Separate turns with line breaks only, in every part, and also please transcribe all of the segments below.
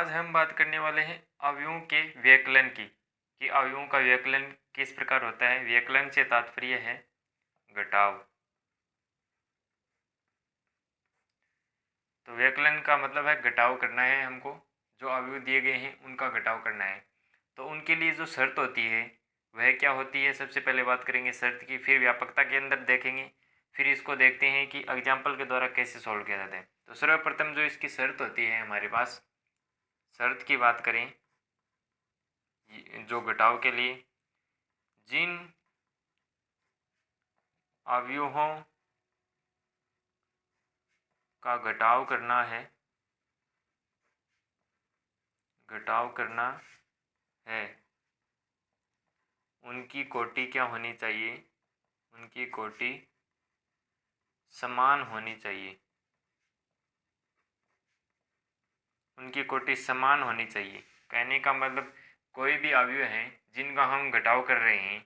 आज हम बात करने वाले हैं अवयवों के व्यवकलन की कि अवयवों का व्यवकलन किस प्रकार होता है। व्यवकलन से तात्पर्य है घटाव। तो व्यवकलन का मतलब है घटाव करना है, हमको जो अवयव दिए गए हैं उनका घटाव करना है। तो उनके लिए जो शर्त होती है वह क्या होती है, सबसे पहले बात करेंगे शर्त की, फिर व्यापकता के अंदर देखेंगे, फिर इसको देखते हैं कि एग्जाम्पल के द्वारा कैसे सॉल्व किया जाता है। तो सर्वप्रथम जो इसकी शर्त होती है, हमारे पास शर्त की बात करें जो घटाव के लिए जिन अवयवों का घटाव करना है उनकी कोटि क्या होनी चाहिए, उनकी कोटि समान होनी चाहिए, उनकी कोटि समान होनी चाहिए। कहने का मतलब कोई भी अवयव हैं जिनका हम घटाव कर रहे हैं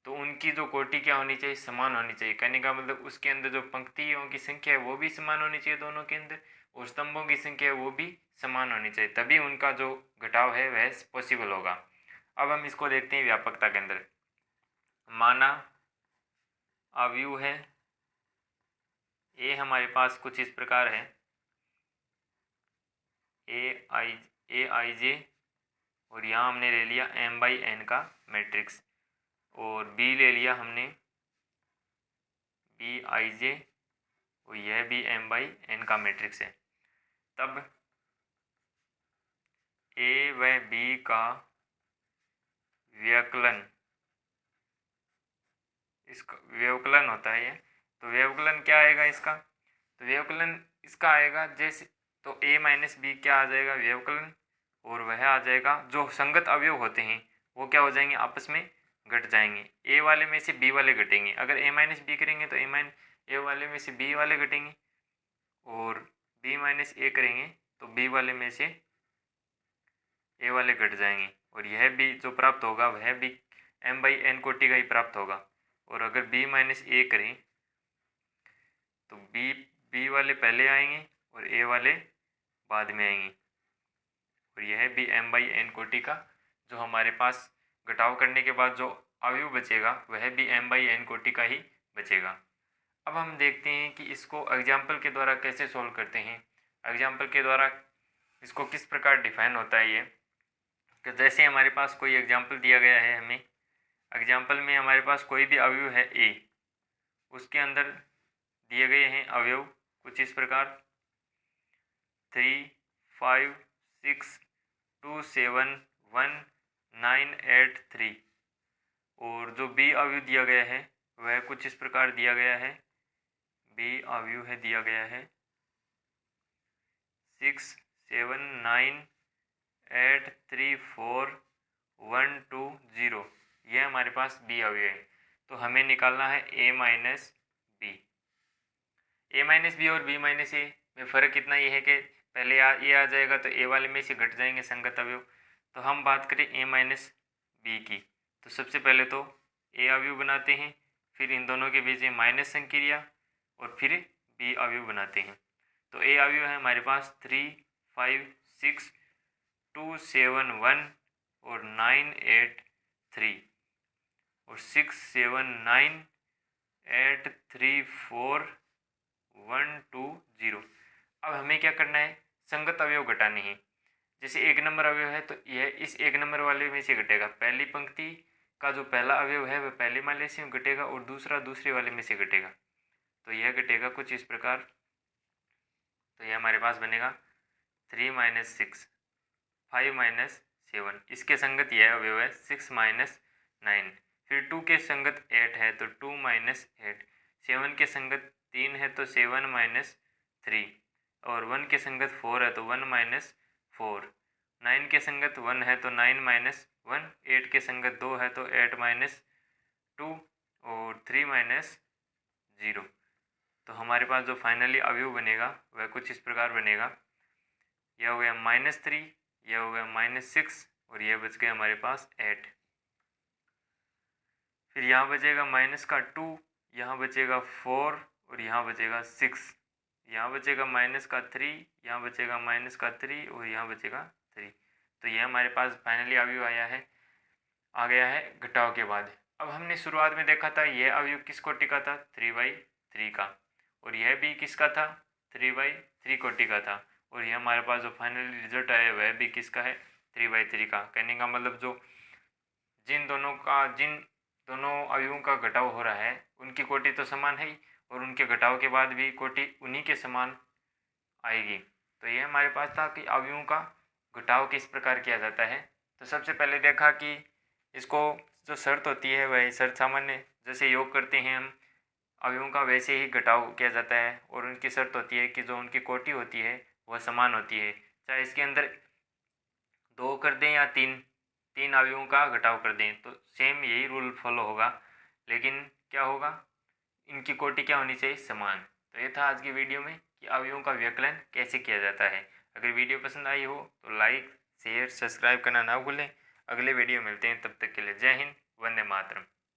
तो उनकी जो कोटि क्या होनी चाहिए, समान होनी चाहिए। कहने का मतलब उसके अंदर जो पंक्तियों की संख्या है वो भी समान होनी चाहिए दोनों के अंदर, और स्तंभों की संख्या है वो भी समान होनी चाहिए, तभी उनका जो घटाव है वह पॉसिबल होगा। अब हम इसको देखते हैं व्यापकता के अंदर। माना अवयव है ए, हमारे पास कुछ इस प्रकार है ए आई जे, और यहाँ हमने ले लिया m बाई n का मैट्रिक्स, और b ले लिया हमने b आई जे, और यह भी m बाई n का मैट्रिक्स है। तब a व b का व्यवकलन, इसका व्यवकलन होता है ये। तो व्यवकलन क्या आएगा इसका, तो व्यवकलन इसका आएगा जैसे, तो a माइनस बी क्या आ जाएगा व्यवकलन, और वह आ जाएगा जो संगत अवयव होते हैं वो क्या हो जाएंगे, आपस में घट जाएंगे। ए वाले में से बी वाले घटेंगे, अगर ए माइनस बी करेंगे तो ए वाले में से बी वाले घटेंगे, और बी माइनस ए करेंगे तो बी वाले में से ए वाले घट जाएंगे, और यह भी जो प्राप्त होगा वह भी m बाई n कोटि का ही प्राप्त होगा। और अगर b माइनस ए करें तो बी वाले पहले आएंगे और a वाले बाद में आएंगे, और यह भी m बाई n कोटि का जो हमारे पास घटाव करने के बाद जो अवयव बचेगा वह भी m बाई n कोटि का ही बचेगा। अब हम देखते हैं कि इसको एग्जाम्पल के द्वारा कैसे सॉल्व करते हैं। एग्जाम्पल के द्वारा इसको किस प्रकार डिफाइन होता है ये, कि जैसे हमारे पास कोई एग्जाम्पल दिया गया है, हमें एग्जाम्पल में हमारे पास कोई भी अवयव है a, उसके अंदर दिए गए हैं अवयव कुछ इस प्रकार 3, 5, 6, 2, 7, 1, 9, 8, 3, और जो b अवयव दिया गया है वह कुछ इस प्रकार दिया गया है। b अवयव है दिया गया है 6, 7, 9, 8, 3, 4, 1, 2, 0, यह हमारे पास b अवयव है। तो हमें निकालना है a minus B. a minus B और b माइनस ए में फ़र्क इतना ही है कि पहले ये आ जाएगा तो a वाले में से घट जाएंगे संगत अवयव। तो हम बात करें a माइनस बी की, तो सबसे पहले तो a अवयव बनाते हैं, फिर इन दोनों के बीच में माइनस संक्रिया, और फिर b अवयव बनाते हैं। तो a अवयव है हमारे पास 3, 5, 6, 2, 7, 1, और 9, 8, 3, और 6, 7, 9, 8, 3, 4, 1, 2, 0। अब हमें क्या करना है, संगत अवयव घटाने हैं। जैसे एक नंबर अवयव है तो यह इस एक नंबर वाले में से घटेगा, पहली पंक्ति का जो पहला अवयव है वह पहले वाले से घटेगा और दूसरा दूसरे वाले में से घटेगा, तो यह घटेगा कुछ इस प्रकार। तो यह हमारे पास बनेगा 3 माइनस 6, 5 माइनस 7, इसके संगत यह अवयव है 6 माइनस 9, फिर 2 के संगत 8 है तो 2 माइनस 8, 7 के संगत 3 है तो 7 माइनस 3, और 1 के संगत 4 है तो 1 माइनस 4, 9 के संगत 1 है तो 9 माइनस 1, 8 के संगत 2 है तो 8 माइनस 2, और 3 माइनस 0। तो हमारे पास जो फाइनली अवयव बनेगा वह कुछ इस प्रकार बनेगा, यह हो गया -3, यह हो गया -6, और यह बच गया हमारे पास 8। फिर यहाँ बचेगा माइनस का 2, यहाँ बचेगा 4, और यहाँ बचेगा 6, यहाँ बचेगा माइनस का 3, यहाँ बचेगा माइनस का 3, और यहाँ बचेगा 3। तो ये हमारे पास फाइनली अवयव आ गया है घटाव के बाद। अब हमने शुरुआत में देखा था यह अवयव किस कोटि का था, 3/3 का, और यह भी किसका था, 3/3 कोटि का था, और यह हमारे पास जो फाइनल रिजल्ट आया वह भी किसका है, 3/3 का। कहने का मतलब जो जिन दोनों अवयवों का घटाव हो रहा है उनकी कोटि तो समान है ही, और उनके घटाव के बाद भी कोटि उन्हीं के समान आएगी। तो ये हमारे पास था कि अवयवों का घटाव किस प्रकार किया जाता है। तो सबसे पहले देखा कि इसको जो शर्त होती है वह शर्त सामान्य, जैसे योग करते हैं हम अवयवों का वैसे ही घटाव किया जाता है, और उनकी शर्त होती है कि जो उनकी कोटि होती है वह समान होती है, चाहे इसके अंदर 2 कर दें या तीन अवयवों का घटाव कर दें तो सेम यही रूल फॉलो होगा, लेकिन क्या होगा, इनकी कोटि क्या होनी चाहिए, समान। तो ये था आज की वीडियो में कि अवयवों का व्यवकलन कैसे किया जाता है। अगर वीडियो पसंद आई हो तो लाइक शेयर सब्सक्राइब करना ना भूलें। अगले वीडियो मिलते हैं, तब तक के लिए जय हिंद, वंदे मातरम।